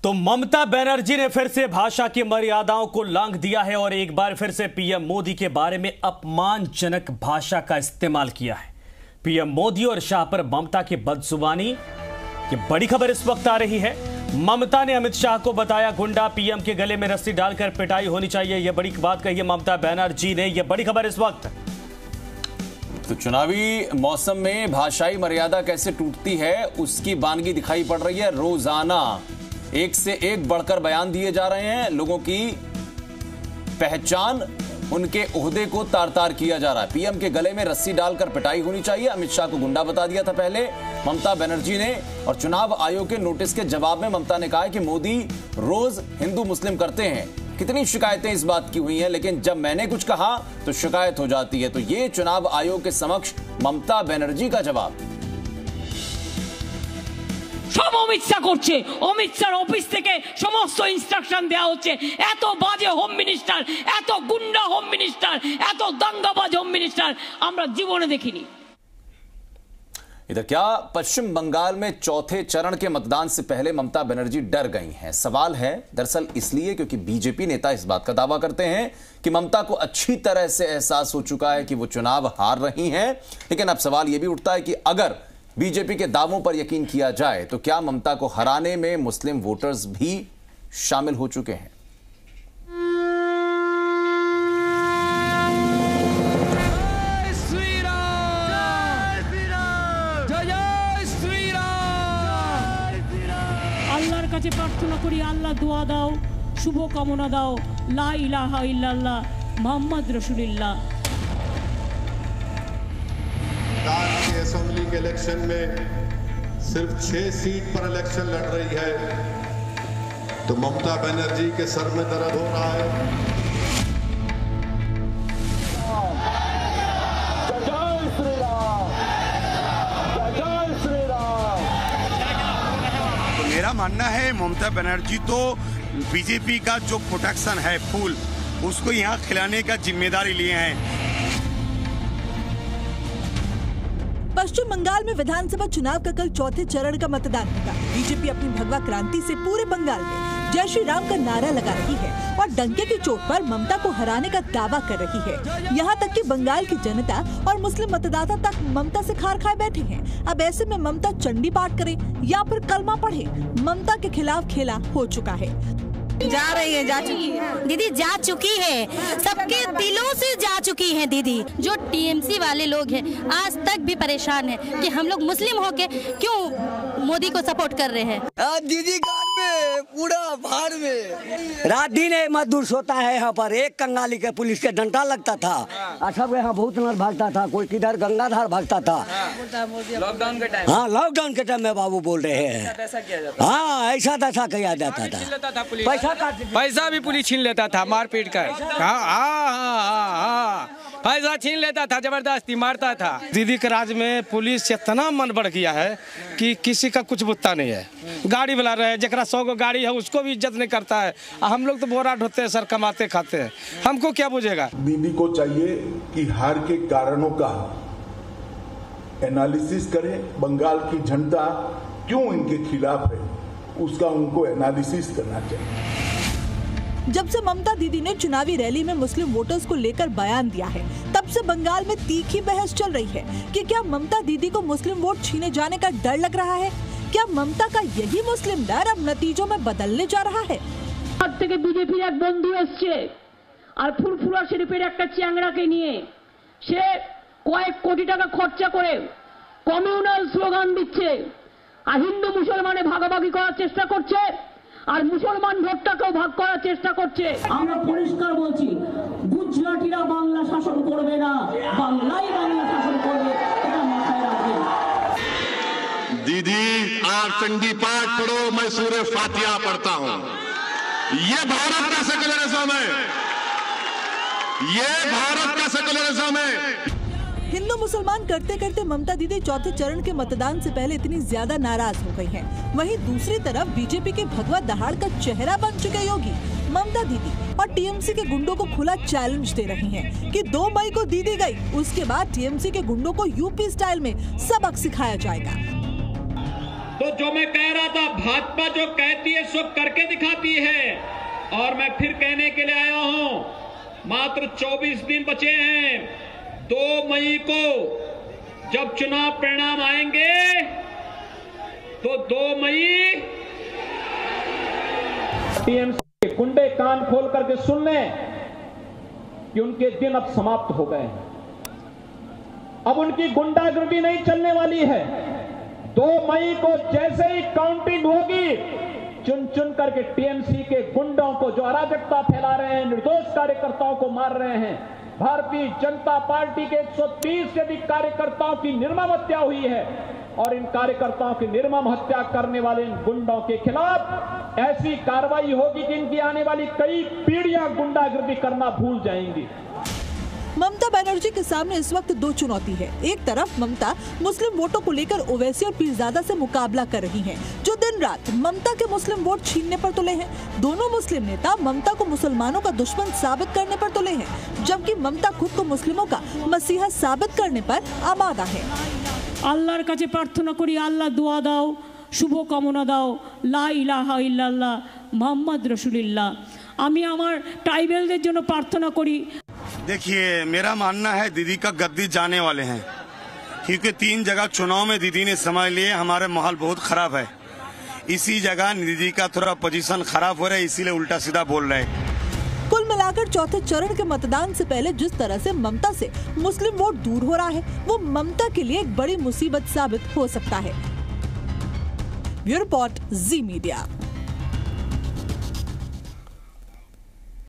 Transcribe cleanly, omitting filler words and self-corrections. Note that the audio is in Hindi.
तो ममता बनर्जी ने फिर से भाषा की मर्यादाओं को लांघ दिया है और एक बार फिर से पीएम मोदी के बारे में अपमानजनक भाषा का इस्तेमाल किया है। पीएम मोदी और शाह पर ममता की बदजुबानी, ये बड़ी खबर इस वक्त आ रही है। ममता ने अमित शाह को बताया गुंडा, पीएम के गले में रस्सी डालकर पिटाई होनी चाहिए, यह बड़ी बात कही है ममता बनर्जी ने। यह बड़ी खबर इस वक्त। तो चुनावी मौसम में भाषाई मर्यादा कैसे टूटती है उसकी वानगी दिखाई पड़ रही है। रोजाना एक से एक बढ़कर बयान दिए जा रहे हैं, लोगों की पहचान, उनके ओहदे को तार तार किया जा रहा है। पीएम के गले में रस्सी डालकर पिटाई होनी चाहिए, अमित शाह को गुंडा बता दिया था पहले ममता बनर्जी ने। और चुनाव आयोग के नोटिस के जवाब में ममता ने कहा कि मोदी रोज हिंदू मुस्लिम करते हैं। कितनी शिकायतें इस बात की हुई हैं, लेकिन जब मैंने कुछ कहा तो शिकायत हो जाती है। तो ये चुनाव आयोग के समक्ष ममता बनर्जी का जवाब। সব অমিত শাহ করছে, অমিত শাহর অফিস থেকে সমস্ত ইনস্ট্রাকশন দেওয়া হচ্ছে। এত বাজে হোম মিনিস্টার, এত গুন্ডা হোম মিনিস্টার, এত দাঙ্গাবাজ হোম মিনিস্টার আমরা জীবনে দেখিনি। इधर क्या पश्चिम बंगाल में चौथे चरण के मतदान से पहले ममता बनर्जी डर गई हैं? सवाल है दरअसल इसलिए क्योंकि बीजेपी नेता इस बात का दावा करते हैं कि ममता को अच्छी तरह से एहसास हो चुका है कि वो चुनाव हार रही हैं। लेकिन अब सवाल यह भी उठता है कि अगर बीजेपी के दावों पर यकीन किया जाए तो क्या ममता को हराने में मुस्लिम वोटर्स भी शामिल हो चुके हैं? আল্লাহর কাছে প্রার্থনা করি, আল্লাহ দোয়া দাও, শুভ কামনা দাও, লা ইলাহা ইল্লাল্লাহ মুহাম্মদ রাসূলুল্লাহ। के असेंबली के इलेक्शन में सिर्फ 6 सीट पर इलेक्शन लड़ रही है, तो ममता बनर्जी के सर में दर्द हो रहा है। तो मेरा मानना है ममता बनर्जी तो बीजेपी का जो प्रोटेक्शन है फूल, उसको यहाँ खिलाने का जिम्मेदारी लिए हैं। पश्चिम बंगाल में विधानसभा चुनाव का कल चौथे चरण का मतदान होगा। बीजेपी अपनी भगवा क्रांति से पूरे बंगाल में जय श्री राम का नारा लगा रही है और डंके की चोट पर ममता को हराने का दावा कर रही है। यहाँ तक कि बंगाल की जनता और मुस्लिम मतदाता तक ममता से खार खाए बैठे हैं। अब ऐसे में ममता चंडी पाठ करे या फिर कलमा पढ़े, ममता के खिलाफ खेला हो चुका है। जा रही है, जा चुकी है दीदी, जा चुकी है, सबके दिलों से जा चुकी है दीदी। जो टीएमसी वाले लोग हैं आज तक भी परेशान है कि हम लोग मुस्लिम होके क्यों मोदी को सपोर्ट कर रहे हैं। दीदी गांव में पूरा भाड़ में रात दिन मजदूर सोता है। यहाँ पर एक कंगाली के पुलिस के डंडा लगता था और सब यहाँ भूतनाथ भागता था, कोई किधर गंगाधार भागता था। लॉकडाउन के टाइम, हाँ लॉकडाउन के टाइम में बाबू बोल रहे हैं, हाँ ऐसा तैसा किया जाता था। पैसा भी पुलिस छीन लेता था, मारपीट कर। हाँ पैसा छीन लेता था, जबरदस्ती मारता था। दीदी के राज में पुलिस इतना मन बढ़ गया है कि किसी का कुछ बुत्ता नहीं है। गाड़ी वाला रहे, जरा 100 को गाड़ी है उसको भी इज्जत नहीं करता है। हम लोग तो बोरा ढोते हैं सर, कमाते खाते हैं, हमको क्या बुझेगा। दीदी को चाहिए कि हार के कारणों का एनालिसिस करें। बंगाल की जनता क्यों इनके खिलाफ है उसका उनको एनालिसिस करना चाहिए। जब से ममता दीदी ने चुनावी रैली में मुस्लिम वोटर्स को लेकर बयान दिया है, तब से बंगाल में तीखी बहस चल रही है कि क्या ममता दीदी को मुस्लिम वोट छीने जाने का डर लग रहा है? क्या ममता का यही मुस्लिम डर अब नतीजों में बदलने जा रहा है? বিজেপির এক বন্ধু এসছে আর ফুরফুরা শরীফের একটা চ্যাংড়াকে নিয়ে সে কয়েক কোটি টাকা খরচা করে কমিউনাল স্লোগান দিচ্ছে আর হিন্দু মুসলমানে ভাগাভাগি করার চেষ্টা করছে আর মুসলমান ভোটটাকেও ভাগ করার চেষ্টা করছে। আমরা পরিষ্কার বলছি, গুজরাটিরা বাংলা শাসন করবে না, বাংলাই বাংলা শাসন করবে, এটা মাথায় রাখবেন। दीदी आप चंडी पाठ पढ़ो, मैं सूरह फातिहा पढ़ता हूँ। ये भारत का सेकुलरिज्म है, ये भारत का सेकुलरिज्म है। हिंदू मुसलमान करते करते ममता दीदी चौथे चरण के मतदान से पहले इतनी ज्यादा नाराज हो गई हैं। वहीं दूसरी तरफ बीजेपी के भगवा दहाड़ का चेहरा बन चुके योगी ममता दीदी और टीएमसी के गुंडों को खुला चैलेंज दे रही हैं कि 2 मई को दीदी गई, उसके बाद टीएमसी के गुंडों को यूपी स्टाइल में सबक सिखाया जाएगा। तो तो जो मैं कह रहा था, भाजपा जो कहती है सो करके दिखाती है, और मैं फिर कहने के लिए आया हूं, मात्र 24 दिन बचे हैं। 2 मई को जब चुनाव परिणाम आएंगे तो 2 मई टीएमसी के गुंडे कान खोल करके सुन लें कि उनके दिन अब समाप्त हो गए हैं। अब उनकी गुंडागर्दी नहीं चलने वाली है। 2 मई को जैसे ही काउंटिंग होगी, चुन चुन करके टीएमसी के गुंडों को जो अराजकता फैला रहे हैं, निर्दोष कार्यकर्ताओं को मार रहे हैं, भारतीय जनता पार्टी के 130 से अधिक कार्यकर्ताओं की निर्मम हत्या हुई है, और इन कार्यकर्ताओं की निर्मम हत्या करने वाले इन गुंडों के खिलाफ ऐसी कार्रवाई होगी कि इनकी आने वाली कई पीढ़ियां गुंडागर्दी करना भूल जाएंगी। ममता बनर्जी के सामने इस वक्त 2 चुनौती है। एक तरफ ममता मुस्लिम वोटों को लेकर ओवैसी और पीरजादा से मुकाबला कर रही हैं, जो दिन रात ममता के मुस्लिम वोट छीनने पर तुले हैं। दोनों मुस्लिम नेता ममता को मुसलमानों का दुश्मन साबित करने पर तुले हैं, जबकि ममता खुद को मुस्लिमों का मसीहा साबित करने पर आमादा है। আল্লাহর কাছে প্রার্থনা করি, আল্লাহ দোয়া দাও, শুভ কামনা দাও, লা ইলাহা ইল্লাল্লাহ মুহাম্মদ রাসূলুল্লাহ। আমি আমার ট্রাইবেলদের জন্য প্রার্থনা করি। देखिए, मेरा मानना है दीदी का गद्दी जाने वाले हैं, क्योंकि 3 जगह चुनाव में दीदी ने समझ लिए हमारे माहौल बहुत खराब है। इसी जगह दीदी का थोड़ा पोजीशन खराब हो रहा है, इसीलिए उल्टा सीधा बोल रहे हैं। कुल मिलाकर चौथे चरण के मतदान से पहले जिस तरह से ममता से मुस्लिम वोट दूर हो रहा है, वो ममता के लिए एक बड़ी मुसीबत साबित हो सकता है। ब्यूरो रिपोर्ट, जी मीडिया।